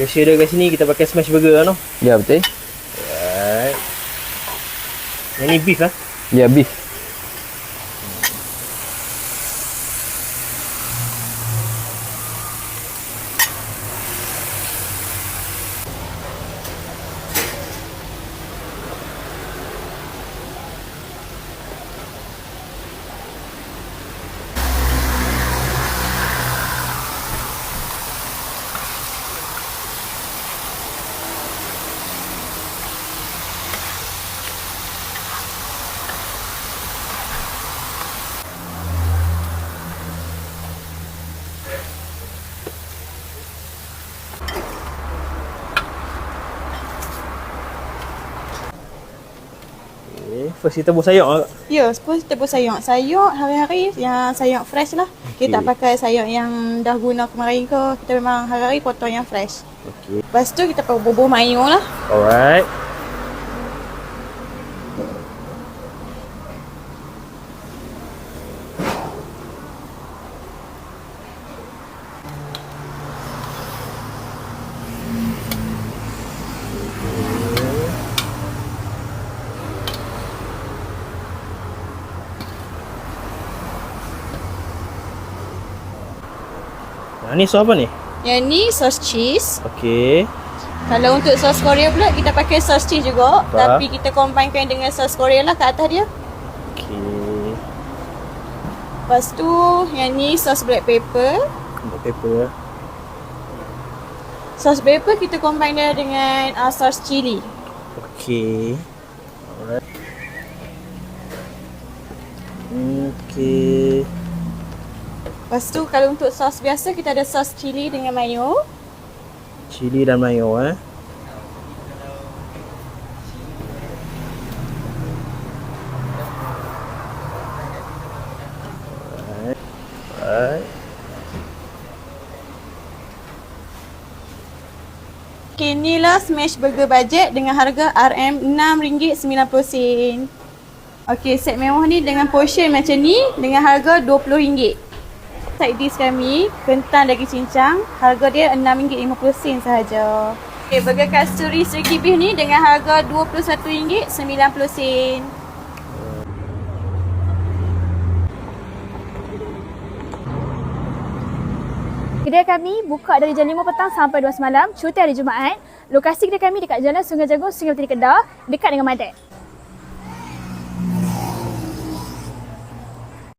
Special dia kat sini kita pakai smash burger kan. Ya, betul. Alright. Yang ni beef lah. Ya, beef. First kita buat sayur lah. Ya, suppose kita buat sayur. Sayur hari-hari yang sayur fresh lah. Kita tak pakai sayur yang dah guna kemarin ke. Kita memang hari-hari potong yang fresh. Okey. Lepas tu kita pakai bubur mayo lah. Alright. Ni sos apa ni? Yang ni sos cheese. Okey. Kalau untuk sos Korea pula kita pakai sos cheese juga. Apa? Tapi kita combinekan dengan sos Korea lah kat atas dia. Okey. Lepas tu yang ni sos black pepper. Black pepper. Sos pepper kita combine dia dengan sos chili. Okey. Alright. Okey. Lepas tu kalau untuk sos biasa kita ada sos chili dengan mayo. Cili dan mayo Alright. Okay, inilah smash burger budget dengan harga RM6.90. Okay, set mewah ni dengan portion macam ni dengan harga RM20. Side dish kami, kentang daging cincang, harga dia RM6.50 sahaja. Okay, burger kasturi segi beef ni dengan harga RM21.90. Kedai kami buka dari jam 5 petang sampai 2 malam, cuti hari Jumaat. Lokasi kedai kami dekat Jalan Sungai Jagung, Sungai Betani Kedah, dekat dengan Madang.